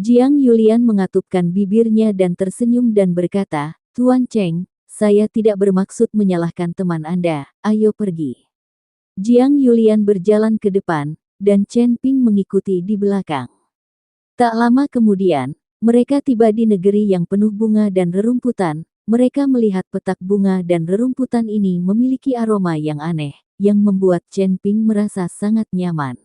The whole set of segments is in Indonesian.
Jiang Yulian mengatupkan bibirnya dan tersenyum dan berkata, Tuan Cheng, saya tidak bermaksud menyalahkan teman Anda, ayo pergi. Jiang Yulian berjalan ke depan, dan Chen Ping mengikuti di belakang. Tak lama kemudian, mereka tiba di negeri yang penuh bunga dan rerumputan. Mereka melihat petak bunga dan rerumputan ini memiliki aroma yang aneh, yang membuat Chen Ping merasa sangat nyaman.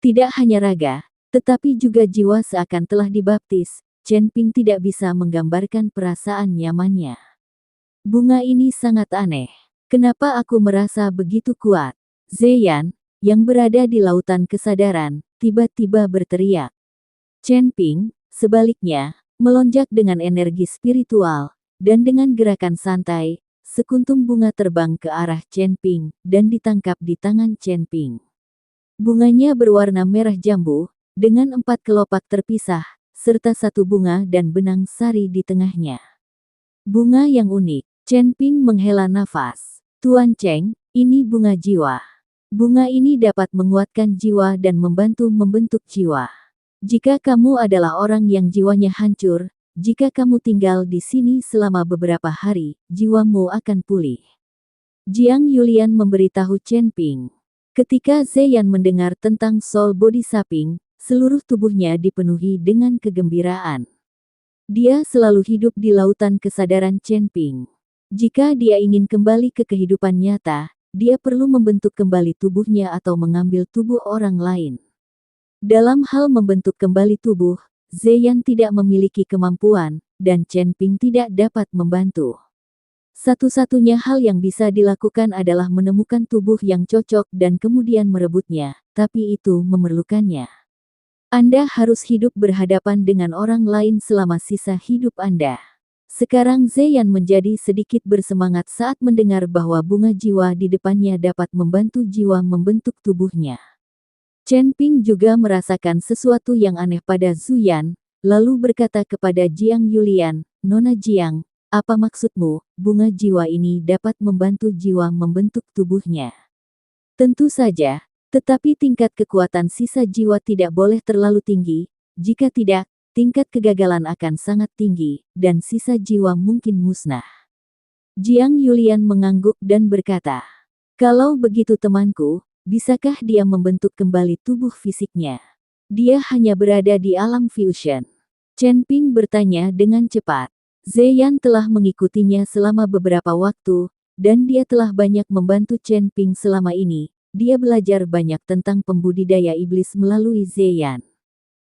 Tidak hanya raga, tetapi juga jiwa seakan telah dibaptis. Chen Ping tidak bisa menggambarkan perasaan nyamannya. Bunga ini sangat aneh. Kenapa aku merasa begitu kuat? Zeyan, yang berada di lautan kesadaran, tiba-tiba berteriak. Chen Ping, sebaliknya, melonjak dengan energi spiritual, dan dengan gerakan santai, sekuntum bunga terbang ke arah Chen Ping, dan ditangkap di tangan Chen Ping. Bunganya berwarna merah jambu, dengan 4 kelopak terpisah, serta 1 bunga dan benang sari di tengahnya. Bunga yang unik. Chen Ping menghela nafas. Tuan Cheng, ini bunga jiwa. Bunga ini dapat menguatkan jiwa dan membantu membentuk jiwa. Jika kamu adalah orang yang jiwanya hancur, jika kamu tinggal di sini selama beberapa hari, jiwamu akan pulih. Jiang Yulian memberitahu Chen Ping. Ketika Zeyan mendengar tentang Soul Body Saping, seluruh tubuhnya dipenuhi dengan kegembiraan. Dia selalu hidup di lautan kesadaran Chen Ping. Jika dia ingin kembali ke kehidupan nyata, dia perlu membentuk kembali tubuhnya atau mengambil tubuh orang lain. Dalam hal membentuk kembali tubuh, Zeyan tidak memiliki kemampuan, dan Chen Ping tidak dapat membantu. Satu-satunya hal yang bisa dilakukan adalah menemukan tubuh yang cocok dan kemudian merebutnya, tapi itu memerlukannya. Anda harus hidup berhadapan dengan orang lain selama sisa hidup Anda. Sekarang Zeyan menjadi sedikit bersemangat saat mendengar bahwa bunga jiwa di depannya dapat membantu jiwa membentuk tubuhnya. Chen Ping juga merasakan sesuatu yang aneh pada Zuyan, lalu berkata kepada Jiang Yulian, Nona Jiang, apa maksudmu, bunga jiwa ini dapat membantu jiwa membentuk tubuhnya? Tentu saja, tetapi tingkat kekuatan sisa jiwa tidak boleh terlalu tinggi, jika tidak, tingkat kegagalan akan sangat tinggi, dan sisa jiwa mungkin musnah. Jiang Yulian mengangguk dan berkata, kalau begitu temanku, bisakah dia membentuk kembali tubuh fisiknya? Dia hanya berada di alam fusion. Chen Ping bertanya dengan cepat. Zeyan telah mengikutinya selama beberapa waktu, dan dia telah banyak membantu Chen Ping selama ini. Dia belajar banyak tentang pembudidaya iblis melalui Zeyan.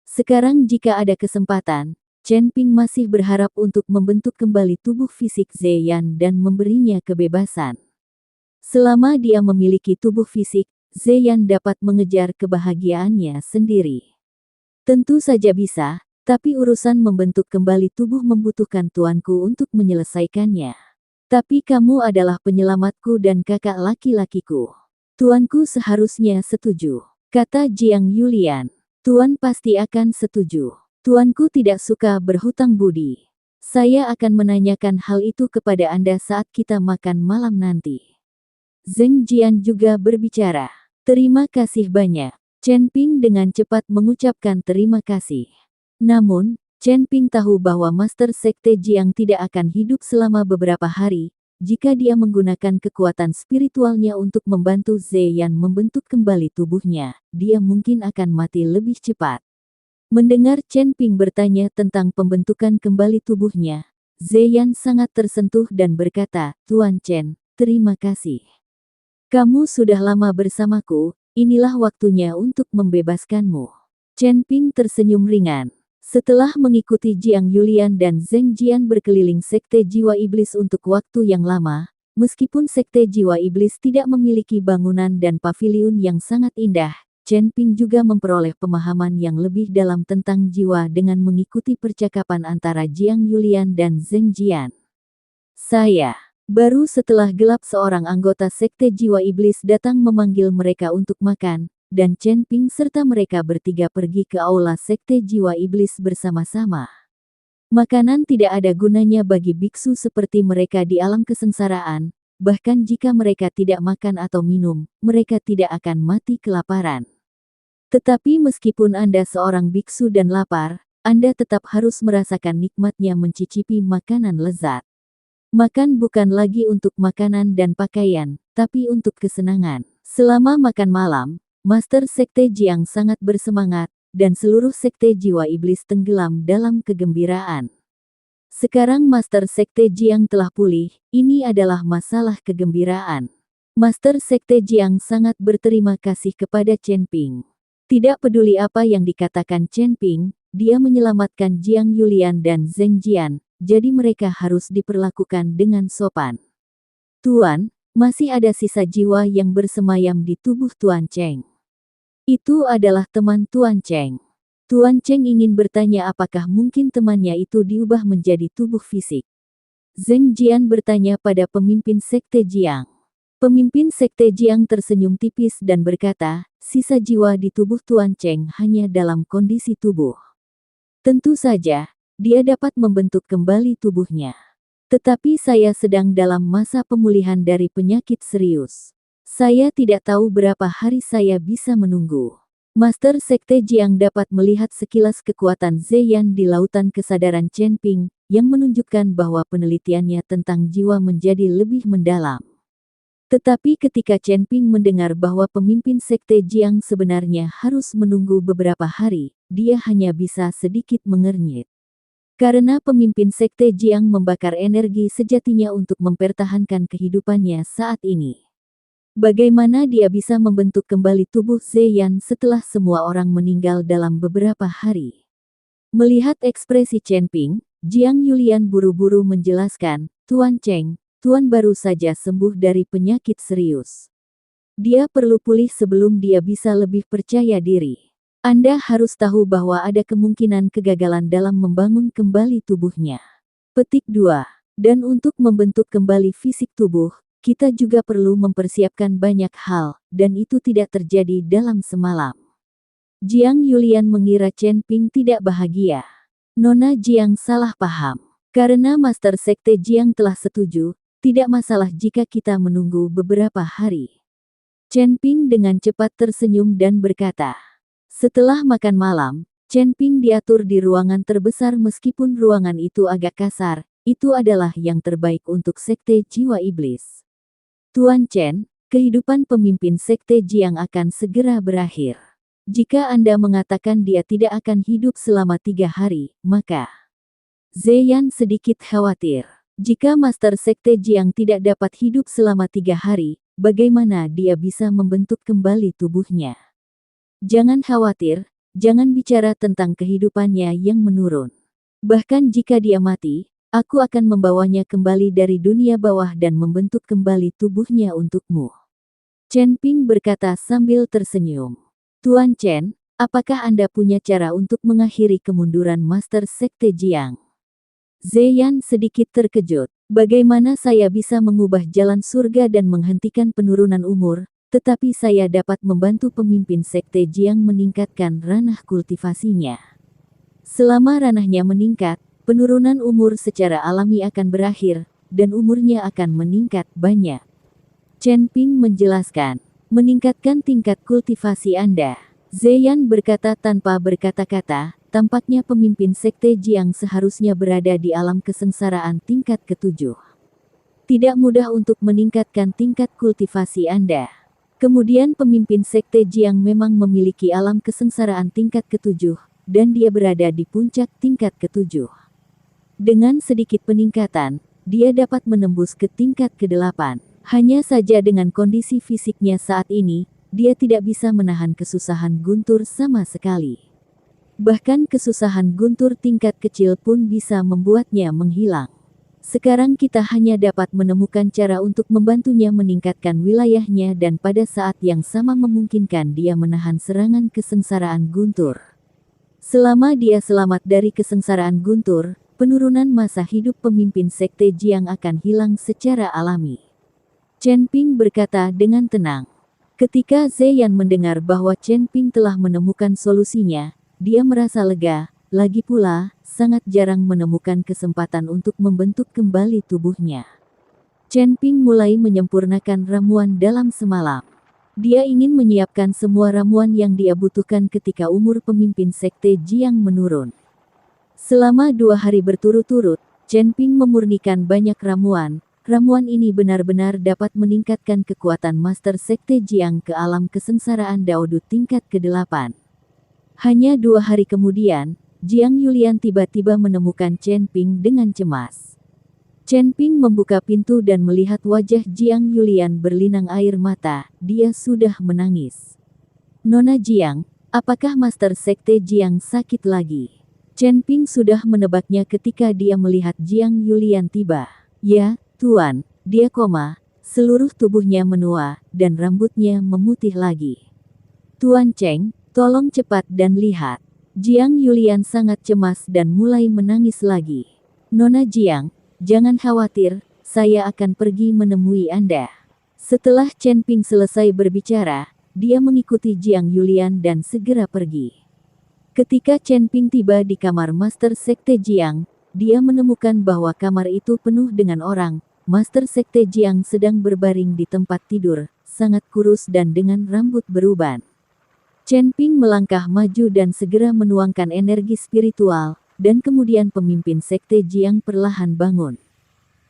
Sekarang jika ada kesempatan, Chen Ping masih berharap untuk membentuk kembali tubuh fisik Zeyan dan memberinya kebebasan. Selama dia memiliki tubuh fisik, Zeyan dapat mengejar kebahagiaannya sendiri. Tentu saja bisa, tapi urusan membentuk kembali tubuh membutuhkan tuanku untuk menyelesaikannya. Tapi kamu adalah penyelamatku dan kakak laki-lakiku. Tuanku seharusnya setuju, kata Jiang Yulian. Tuan pasti akan setuju. Tuanku tidak suka berhutang budi. Saya akan menanyakan hal itu kepada Anda saat kita makan malam nanti. Zheng Jian juga berbicara. Terima kasih banyak. Chen Ping dengan cepat mengucapkan terima kasih. Namun, Chen Ping tahu bahwa Master Sekte Jiang tidak akan hidup selama beberapa hari, jika dia menggunakan kekuatan spiritualnya untuk membantu Zeyan membentuk kembali tubuhnya, dia mungkin akan mati lebih cepat. Mendengar Chen Ping bertanya tentang pembentukan kembali tubuhnya, Zeyan sangat tersentuh dan berkata, Tuan Chen, terima kasih. Kamu sudah lama bersamaku, inilah waktunya untuk membebaskanmu. Chen Ping tersenyum ringan. Setelah mengikuti Jiang Yulian dan Zheng Jian berkeliling Sekte Jiwa Iblis untuk waktu yang lama, meskipun Sekte Jiwa Iblis tidak memiliki bangunan dan paviliun yang sangat indah, Chen Ping juga memperoleh pemahaman yang lebih dalam tentang jiwa dengan mengikuti percakapan antara Jiang Yulian dan Zheng Jian. Baru setelah gelap seorang anggota Sekte Jiwa Iblis datang memanggil mereka untuk makan, dan Chen Ping serta mereka bertiga pergi ke aula Sekte Jiwa Iblis bersama-sama. Makanan tidak ada gunanya bagi biksu seperti mereka di alam kesengsaraan, bahkan jika mereka tidak makan atau minum, mereka tidak akan mati kelaparan. Tetapi meskipun Anda seorang biksu dan lapar, Anda tetap harus merasakan nikmatnya mencicipi makanan lezat. Makan bukan lagi untuk makanan dan pakaian, tapi untuk kesenangan. Selama makan malam, Master Sekte Jiang sangat bersemangat, dan seluruh Sekte Jiwa Iblis tenggelam dalam kegembiraan. Sekarang Master Sekte Jiang telah pulih, ini adalah masalah kegembiraan. Master Sekte Jiang sangat berterima kasih kepada Chen Ping. Tidak peduli apa yang dikatakan Chen Ping, dia menyelamatkan Jiang Yulian dan Zheng Jian, jadi mereka harus diperlakukan dengan sopan. Tuan, masih ada sisa jiwa yang bersemayam di tubuh Tuan Cheng. Itu adalah teman Tuan Cheng. Tuan Cheng ingin bertanya apakah mungkin temannya itu diubah menjadi tubuh fisik. Zheng Jian bertanya pada pemimpin Sekte Jiang. Pemimpin Sekte Jiang tersenyum tipis dan berkata, sisa jiwa di tubuh Tuan Cheng hanya dalam kondisi tubuh. Tentu saja, dia dapat membentuk kembali tubuhnya. Tetapi saya sedang dalam masa pemulihan dari penyakit serius. Saya tidak tahu berapa hari saya bisa menunggu. Master Sekte Jiang dapat melihat sekilas kekuatan Zeyan di lautan kesadaran Chen Ping, yang menunjukkan bahwa penelitiannya tentang jiwa menjadi lebih mendalam. Tetapi ketika Chen Ping mendengar bahwa pemimpin Sekte Jiang sebenarnya harus menunggu beberapa hari, dia hanya bisa sedikit mengernyit. Karena pemimpin Sekte Jiang membakar energi sejatinya untuk mempertahankan kehidupannya saat ini. Bagaimana dia bisa membentuk kembali tubuh Zeyan setelah semua orang meninggal dalam beberapa hari? Melihat ekspresi Chen Ping, Jiang Yulian buru-buru menjelaskan, Tuan Cheng, Tuan baru saja sembuh dari penyakit serius. Dia perlu pulih sebelum dia bisa lebih percaya diri. Anda harus tahu bahwa ada kemungkinan kegagalan dalam membangun kembali tubuhnya. Petik 2. Dan untuk membentuk kembali fisik tubuh, kita juga perlu mempersiapkan banyak hal, dan itu tidak terjadi dalam semalam. Jiang Yulian mengira Chen Ping tidak bahagia. Nona Jiang salah paham. Karena Master Sekte Jiang telah setuju, tidak masalah jika kita menunggu beberapa hari. Chen Ping dengan cepat tersenyum dan berkata, setelah makan malam, Chen Ping diatur di ruangan terbesar meskipun ruangan itu agak kasar, itu adalah yang terbaik untuk Sekte Jiwa Iblis. Tuan Chen, kehidupan pemimpin Sekte Jiang akan segera berakhir. Jika Anda mengatakan dia tidak akan hidup selama 3 hari, maka Zeyan sedikit khawatir. Jika Master Sekte Jiang tidak dapat hidup selama 3 hari, bagaimana dia bisa membentuk kembali tubuhnya? Jangan khawatir, jangan bicara tentang kehidupannya yang menurun. Bahkan jika dia mati, aku akan membawanya kembali dari dunia bawah dan membentuk kembali tubuhnya untukmu. Chen Ping berkata sambil tersenyum. Tuan Chen, apakah Anda punya cara untuk mengakhiri kemunduran Master Sekte Jiang? Zeyan sedikit terkejut. Bagaimana saya bisa mengubah jalan surga dan menghentikan penurunan umur? Tetapi saya dapat membantu pemimpin Sekte Jiang meningkatkan ranah kultivasinya. Selama ranahnya meningkat, penurunan umur secara alami akan berakhir, dan umurnya akan meningkat banyak. Chen Ping menjelaskan, meningkatkan tingkat kultivasi Anda. Zeyan berkata tanpa berkata-kata, tampaknya pemimpin Sekte Jiang seharusnya berada di alam kesengsaraan tingkat ke-7. Tidak mudah untuk meningkatkan tingkat kultivasi Anda. Kemudian pemimpin Sekte Jiang memang memiliki alam kesengsaraan tingkat ke-7, dan dia berada di puncak tingkat ke-7. Dengan sedikit peningkatan, dia dapat menembus ke tingkat ke-8. Hanya saja dengan kondisi fisiknya saat ini, dia tidak bisa menahan kesusahan guntur sama sekali. Bahkan kesusahan guntur tingkat kecil pun bisa membuatnya menghilang. Sekarang kita hanya dapat menemukan cara untuk membantunya meningkatkan wilayahnya dan pada saat yang sama memungkinkan dia menahan serangan kesengsaraan guntur. Selama dia selamat dari kesengsaraan guntur, penurunan masa hidup pemimpin Sekte Jiang akan hilang secara alami. Chen Ping berkata dengan tenang. Ketika Zeyan mendengar bahwa Chen Ping telah menemukan solusinya, dia merasa lega. Lagi pula, sangat jarang menemukan kesempatan untuk membentuk kembali tubuhnya. Chen Ping mulai menyempurnakan ramuan dalam semalam. Dia ingin menyiapkan semua ramuan yang dia butuhkan ketika umur pemimpin Sekte Jiang menurun. Selama 2 hari berturut-turut, Chen Ping memurnikan banyak ramuan. Ramuan ini benar-benar dapat meningkatkan kekuatan Master Sekte Jiang ke alam kesengsaraan Daodu tingkat ke-8. Hanya 2 hari kemudian, Jiang Yulian tiba-tiba menemukan Chen Ping dengan cemas. Chen Ping membuka pintu dan melihat wajah Jiang Yulian berlinang air mata. Dia sudah menangis. "Nona Jiang, apakah Master Sekte Jiang sakit lagi?" Chen Ping sudah menebaknya ketika dia melihat Jiang Yulian tiba. "Ya, Tuan, dia koma, seluruh tubuhnya menua, dan rambutnya memutih lagi." "Tuan Cheng, tolong cepat dan lihat." Jiang Yulian sangat cemas dan mulai menangis lagi. "Nona Jiang, jangan khawatir, saya akan pergi menemui Anda." Setelah Chen Ping selesai berbicara, dia mengikuti Jiang Yulian dan segera pergi. Ketika Chen Ping tiba di kamar Master Sekte Jiang, dia menemukan bahwa kamar itu penuh dengan orang. Master Sekte Jiang sedang berbaring di tempat tidur, sangat kurus dan dengan rambut beruban. Chen Ping melangkah maju dan segera menuangkan energi spiritual, dan kemudian pemimpin Sekte Jiang perlahan bangun.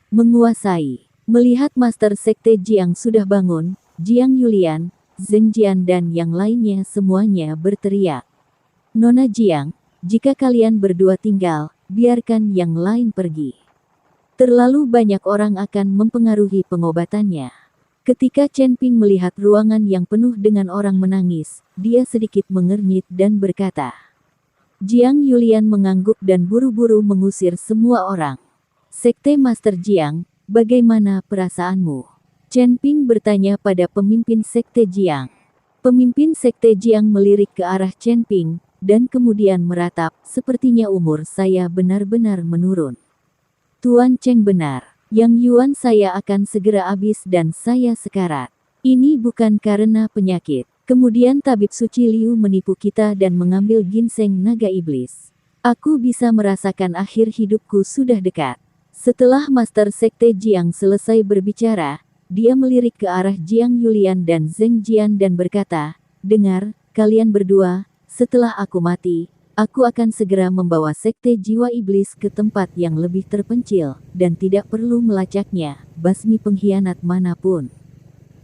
Menguasai. Melihat Master Sekte Jiang sudah bangun, Jiang Yulian, Zheng Jian dan yang lainnya semuanya berteriak. "Nona Jiang, jika kalian berdua tinggal, biarkan yang lain pergi. Terlalu banyak orang akan mempengaruhi pengobatannya." Ketika Chen Ping melihat ruangan yang penuh dengan orang menangis, dia sedikit mengernyit dan berkata. Jiang Yulian mengangguk dan buru-buru mengusir semua orang. "Sekte Master Jiang, bagaimana perasaanmu?" Chen Ping bertanya pada pemimpin Sekte Jiang. Pemimpin Sekte Jiang melirik ke arah Chen Ping, dan kemudian meratap, "Sepertinya umur saya benar-benar menurun." "Tuan Cheng benar. Yang Yuan saya akan segera habis dan saya sekarat. Ini bukan karena penyakit. Kemudian tabib suci Liu menipu kita dan mengambil ginseng naga iblis. Aku bisa merasakan akhir hidupku sudah dekat." Setelah Master Sekte Jiang selesai berbicara, dia melirik ke arah Jiang Yulian dan Zheng Jian dan berkata, "Dengar, kalian berdua, setelah aku mati, aku akan segera membawa Sekte Jiwa Iblis ke tempat yang lebih terpencil, dan tidak perlu melacaknya, basmi pengkhianat manapun.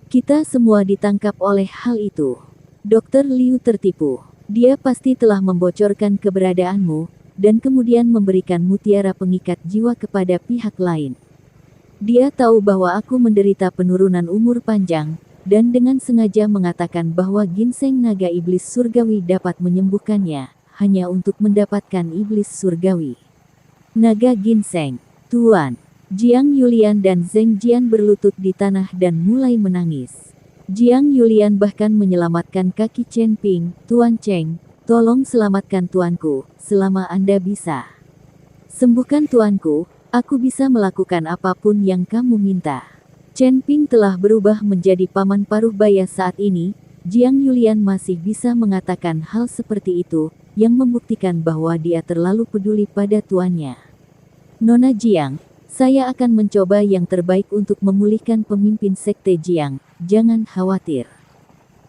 Kita semua ditangkap oleh hal itu." Dr. Liu tertipu. Dia pasti telah membocorkan keberadaanmu, dan kemudian memberikan mutiara pengikat jiwa kepada pihak lain. Dia tahu bahwa aku menderita penurunan umur panjang, dan dengan sengaja mengatakan bahwa ginseng naga iblis surgawi dapat menyembuhkannya, hanya untuk mendapatkan iblis surgawi. Naga ginseng, Tuan. Jiang Yulian dan Zheng Jian berlutut di tanah dan mulai menangis. Jiang Yulian bahkan menyelamatkan kaki Chen Ping. "Tuan Cheng, tolong selamatkan tuanku, selama Anda bisa. Sembuhkan tuanku, aku bisa melakukan apapun yang kamu minta." Chen Ping telah berubah menjadi paman paruh baya saat ini. Jiang Yulian masih bisa mengatakan hal seperti itu, yang membuktikan bahwa dia terlalu peduli pada tuannya. "Nona Jiang, saya akan mencoba yang terbaik untuk memulihkan pemimpin Sekte Jiang, jangan khawatir."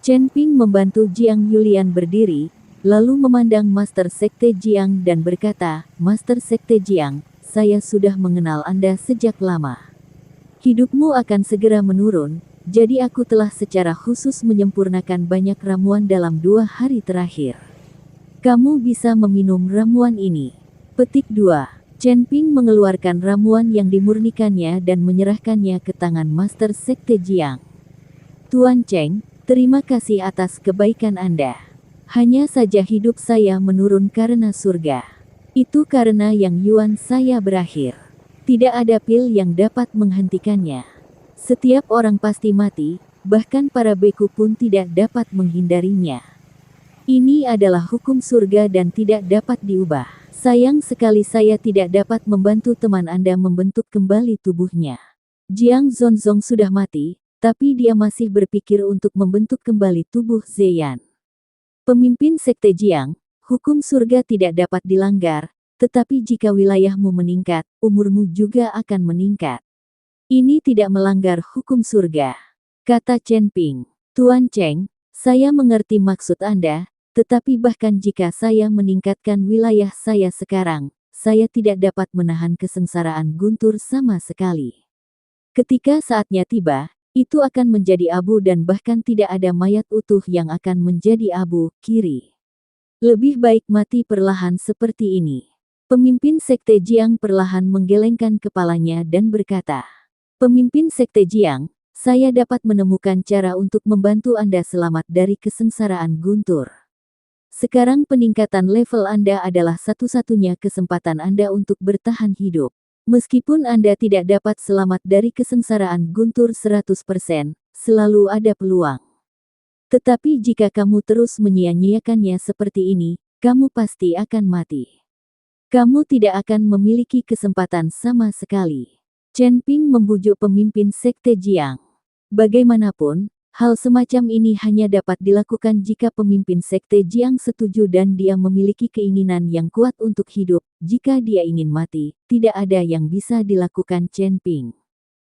Chen Ping membantu Jiang Yulian berdiri, lalu memandang Master Sekte Jiang dan berkata, "Master Sekte Jiang, saya sudah mengenal Anda sejak lama. Hidupmu akan segera menurun, jadi aku telah secara khusus menyempurnakan banyak ramuan dalam 2 hari terakhir. Kamu bisa meminum ramuan ini." Petik 2. Chen Ping mengeluarkan ramuan yang dimurnikannya dan menyerahkannya ke tangan Master Sekte Jiang. "Tuan Cheng, terima kasih atas kebaikan Anda. Hanya saja hidup saya menurun karena surga. Itu karena yang Yuan saya berakhir. Tidak ada pil yang dapat menghentikannya. Setiap orang pasti mati, bahkan para beku pun tidak dapat menghindarinya. Ini adalah hukum surga dan tidak dapat diubah. Sayang sekali saya tidak dapat membantu teman Anda membentuk kembali tubuhnya." Jiang Zonzong sudah mati, tapi dia masih berpikir untuk membentuk kembali tubuh Zeyan. Pemimpin Sekte Jiang, hukum surga tidak dapat dilanggar, tetapi jika wilayahmu meningkat, umurmu juga akan meningkat. Ini tidak melanggar hukum surga, kata Chen Ping. "Tuan Cheng, saya mengerti maksud Anda, tetapi bahkan jika saya meningkatkan wilayah saya sekarang, saya tidak dapat menahan kesengsaraan Guntur sama sekali. Ketika saatnya tiba, itu akan menjadi abu dan bahkan tidak ada mayat utuh yang akan menjadi abu, kiri. Lebih baik mati perlahan seperti ini. Pemimpin Sekte Jiang perlahan menggelengkan kepalanya dan berkata, Pemimpin Sekte Jiang, saya dapat menemukan cara untuk membantu Anda selamat dari kesengsaraan Guntur. Sekarang peningkatan level Anda adalah satu-satunya kesempatan Anda untuk bertahan hidup. Meskipun Anda tidak dapat selamat dari kesengsaraan Guntur 100%, selalu ada peluang. Tetapi jika kamu terus menyia-nyiakannya seperti ini, kamu pasti akan mati. Kamu tidak akan memiliki kesempatan sama sekali. Chen Ping membujuk pemimpin Sekte Jiang. Bagaimanapun, hal semacam ini hanya dapat dilakukan jika pemimpin Sekte Jiang setuju dan dia memiliki keinginan yang kuat untuk hidup. Jika dia ingin mati, tidak ada yang bisa dilakukan Chen Ping.